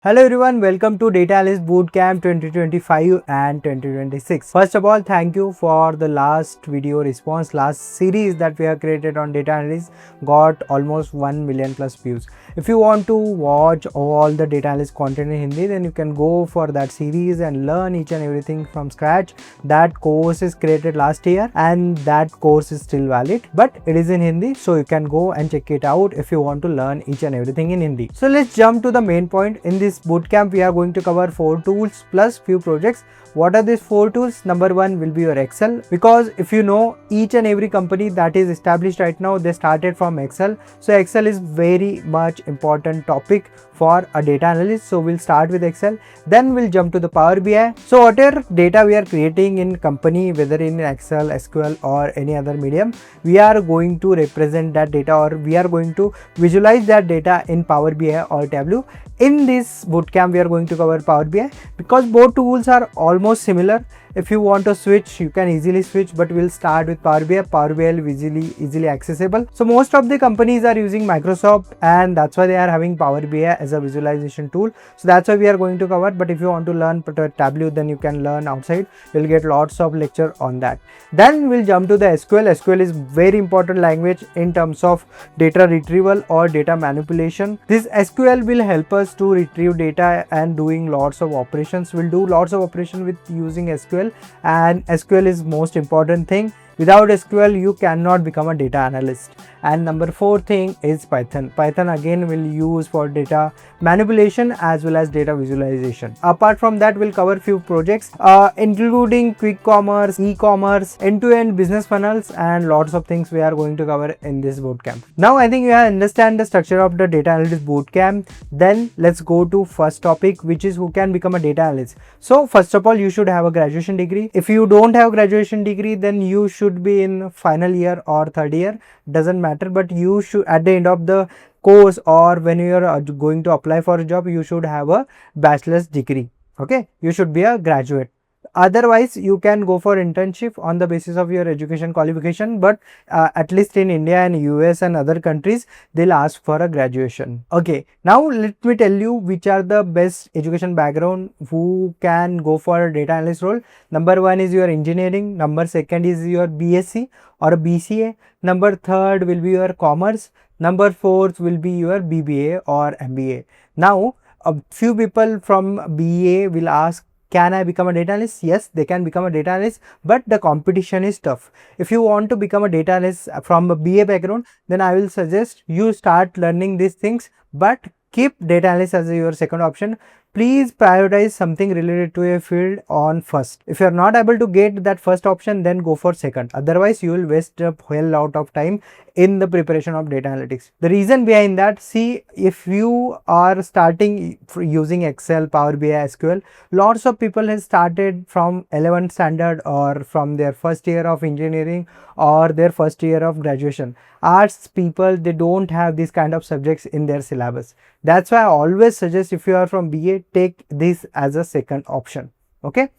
Hello everyone, welcome to Data Analyst Bootcamp 2025 and 2026. First of all, thank you for the last video response. Last series that we have created on Data Analyst got almost 1 million plus views. If you want to watch all the Data Analyst content in Hindi, then you can go for that series and learn each and everything from scratch. That course is created last year and that course is still valid, but it is in Hindi, so you can go and check it out if you want to learn each and everything in Hindi. So let's jump to the main point. In this bootcamp, we are going to cover 4 tools plus few projects. What are these 4 tools? Number 1 will be your Excel, because if you know, each and every company that is established right now, they started from Excel. So Excel is very much important topic for a data analyst. So we'll start with Excel, then we'll jump to the Power BI. So whatever data we are creating in company, whether in Excel, SQL or any other medium, we are going to represent that data, or we are going to visualize that data in Power BI or Tableau. In this bootcamp, we are going to cover Power BI because both tools are almost similar. If you want to switch, you can easily switch, but we'll start with Power BI. Power BI is easily accessible. So most of the companies are using Microsoft, and that's why they are having Power BI as a visualization tool. So that's why we are going to cover. But if you want to learn Tableau, then you can learn outside. You'll get lots of lecture on that. Then we'll jump to the SQL. SQL is very important language in terms of data retrieval or data manipulation. This SQL will help us to retrieve data and doing lots of operations. We'll do lots of operations with using SQL, and SQL is most important thing. Without SQL, you cannot become a data analyst. And number 4 thing is Python. Python again will use for data manipulation as well as data visualization. Apart from that, we'll cover few projects including quick commerce, e-commerce, end-to-end business funnels, and lots of things we are going to cover in this bootcamp. Now I think you understand the structure of the data analyst bootcamp. Then let's go to first topic, which is who can become a data analyst. So first of all, you should have a graduation degree. If you don't have graduation degree, then you should be in final year or third year, doesn't matter, but you should, at the end of the course or when you are going to apply for a job, you should have a bachelor's degree. Okay, you should be a graduate. Otherwise, you can go for internship on the basis of your education qualification, but at least in India and US and other countries, they'll ask for a graduation. Okay, now let me tell you which are the best education background who can go for a data analyst role. Number 1 is your engineering. Number 2 is your BSc or a BCA. Number 3 will be your commerce. Number 4 will be your BBA or MBA. Now, a few people from BA will ask, can I become a data analyst? Yes, they can become a data analyst, but the competition is tough. If you want to become a data analyst from a BA background, then I will suggest you start learning these things, but keep data analyst as your second option. Please prioritize something related to a field on first. If you are not able to get that first option, then go for second. Otherwise, you will waste a whole lot of time in the preparation of data analytics. The reason behind that, see, if you are starting using Excel, Power BI, SQL, lots of people have started from 11th standard or from their first year of engineering or their first year of graduation. Arts people, they don't have these kind of subjects in their syllabus. That's why I always suggest, if you are from BA, take this as a second option. Okay,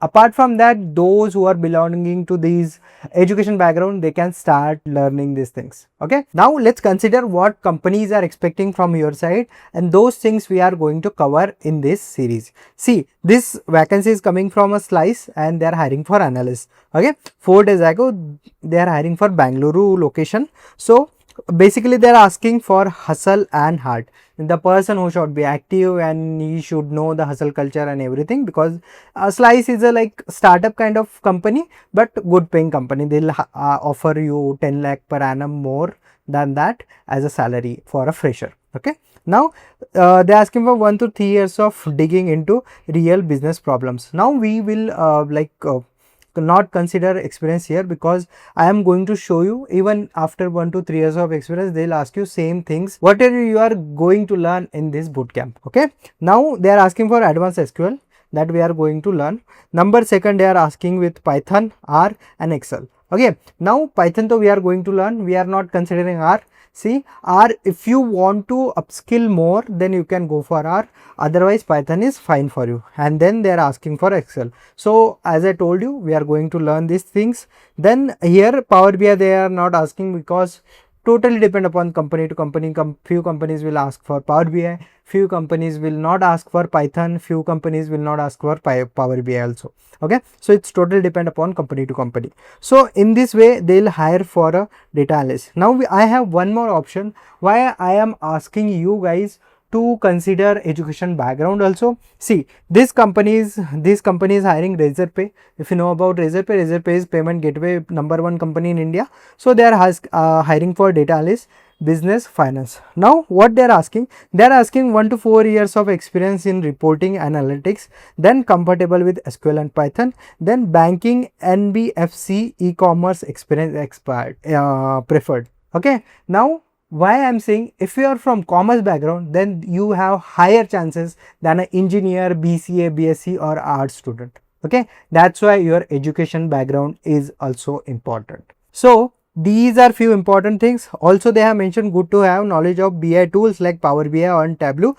apart from that, those who are belonging to these education background, they can start learning these things. Okay, now let's consider what companies are expecting from your side, and those things we are going to cover in this series. See, this vacancy is coming from a Slice and they are hiring for analysts. Okay, 4 days ago they are hiring for Bangalore location. So basically they are asking for hustle and heart. The person who should be active and he should know the hustle culture and everything, because Slice is a like startup kind of company, but good paying company. They'll offer you 10 lakh per annum more than that as a salary for a fresher. Okay, now they're asking for 1 to 3 years of digging into real business problems. Now we will not consider experience here, because I am going to show you even after 1 to 3 years of experience, they'll ask you same things whatever you are going to learn in this bootcamp. Okay, now they are asking for advanced SQL that we are going to learn. Number 2, they are asking with Python, R and Excel. Okay, now Python though we are going to learn, we are not considering R. See, R, if you want to upskill more, then you can go for R. Otherwise, Python is fine for you. And then they are asking for Excel. So as I told you, we are going to learn these things. Then here Power BI they are not asking, because totally depend upon company to company. Few companies will ask for Power BI, few companies will not ask for Python, few companies will not ask for Power BI also. Okay, so it's totally depend upon company to company. So in this way they'll hire for a data analyst. Now I have one more option why I am asking you guys to consider education background also. See, this company is hiring Razorpay. If you know about Razorpay is payment gateway #1 company in India. So they are hiring for data analyst, business, finance. Now what they are asking 1 to 4 years of experience in reporting analytics, then compatible with SQL and Python, then banking, NBFC, e-commerce experience preferred. Okay, now why I'm saying if you are from commerce background, then you have higher chances than an engineer, BCA, BSc or arts student. Okay, that's why your education background is also important. So these are few important things. Also they have mentioned good to have knowledge of BI tools like Power BI or Tableau.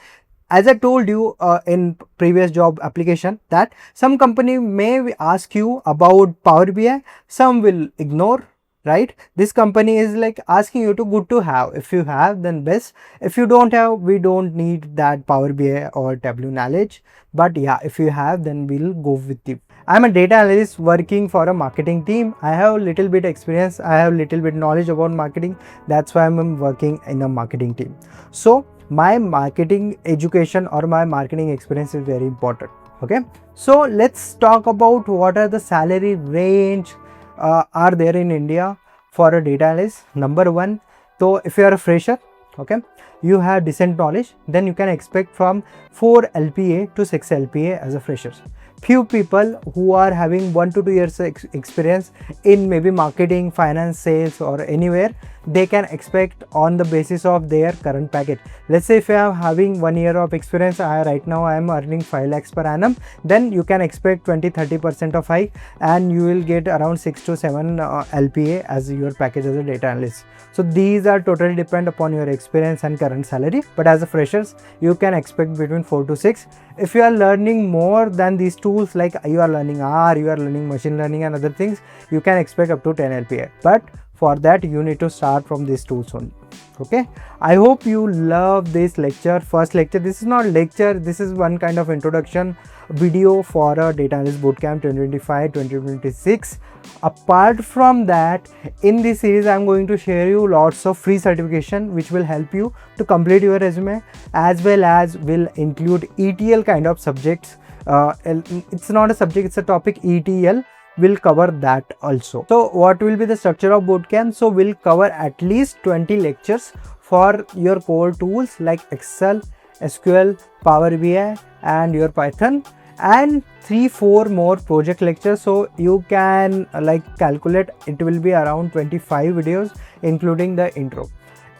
As I told you in previous job application that some company may ask you about Power BI, some will ignore, right? This company is like asking you to good to have. If you have, then best. If you don't have, we don't need that Power BI or Tableau knowledge. But yeah, if you have, then we'll go with you. I'm a data analyst working for a marketing team. I have little bit experience. I have little bit knowledge about marketing. That's why I'm working in a marketing team. So my marketing education or my marketing experience is very important. Okay, so let's talk about what are the salary range are there in India for a data analyst. Number one, so if you are a fresher, okay, you have decent knowledge, then you can expect from 4 LPA to 6 LPA as a freshers. Few people who are having 1 to 2 years experience in maybe marketing, finance, sales or anywhere, they can expect on the basis of their current package. Let's say if I am having 1 year of experience, right now I am earning 5 lakhs per annum, then you can expect 20-30% of hike and you will get around 6 to 7 LPA as your package as a data analyst. So these are totally depend upon your experience and current salary, but as a freshers you can expect between 4 to 6. If you are learning more than these tools, like you are learning R, you are learning machine learning and other things, you can expect up to 10 LPA. But for that you need to start from these tools only. Okay, I hope you love this lecture, first lecture. This is not lecture, this is one kind of introduction video for a data analyst bootcamp 2025-2026. Apart from that, in this series I'm going to share you lots of free certification which will help you to complete your resume, as well as will include ETL kind of subjects. It's not a subject, it's a topic. ETL will cover that also. So what will be the structure of bootcamp? So we'll cover at least 20 lectures for your core tools like Excel, SQL, Power BI and your Python, and 3-4 more project lectures. So you can like calculate, it will be around 25 videos including the intro.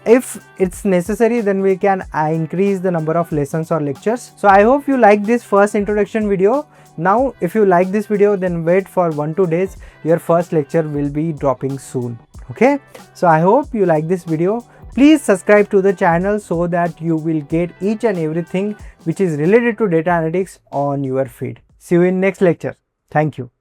If it's necessary, then we can increase the number of lessons or lectures. So I hope you like this first introduction video. Now if you like this video, then wait for 1-2 days, your first lecture will be dropping soon. Okay, so I hope you like this video. Please subscribe to the channel so that you will get each and everything which is related to data analytics on your feed. See you in next lecture. Thank you.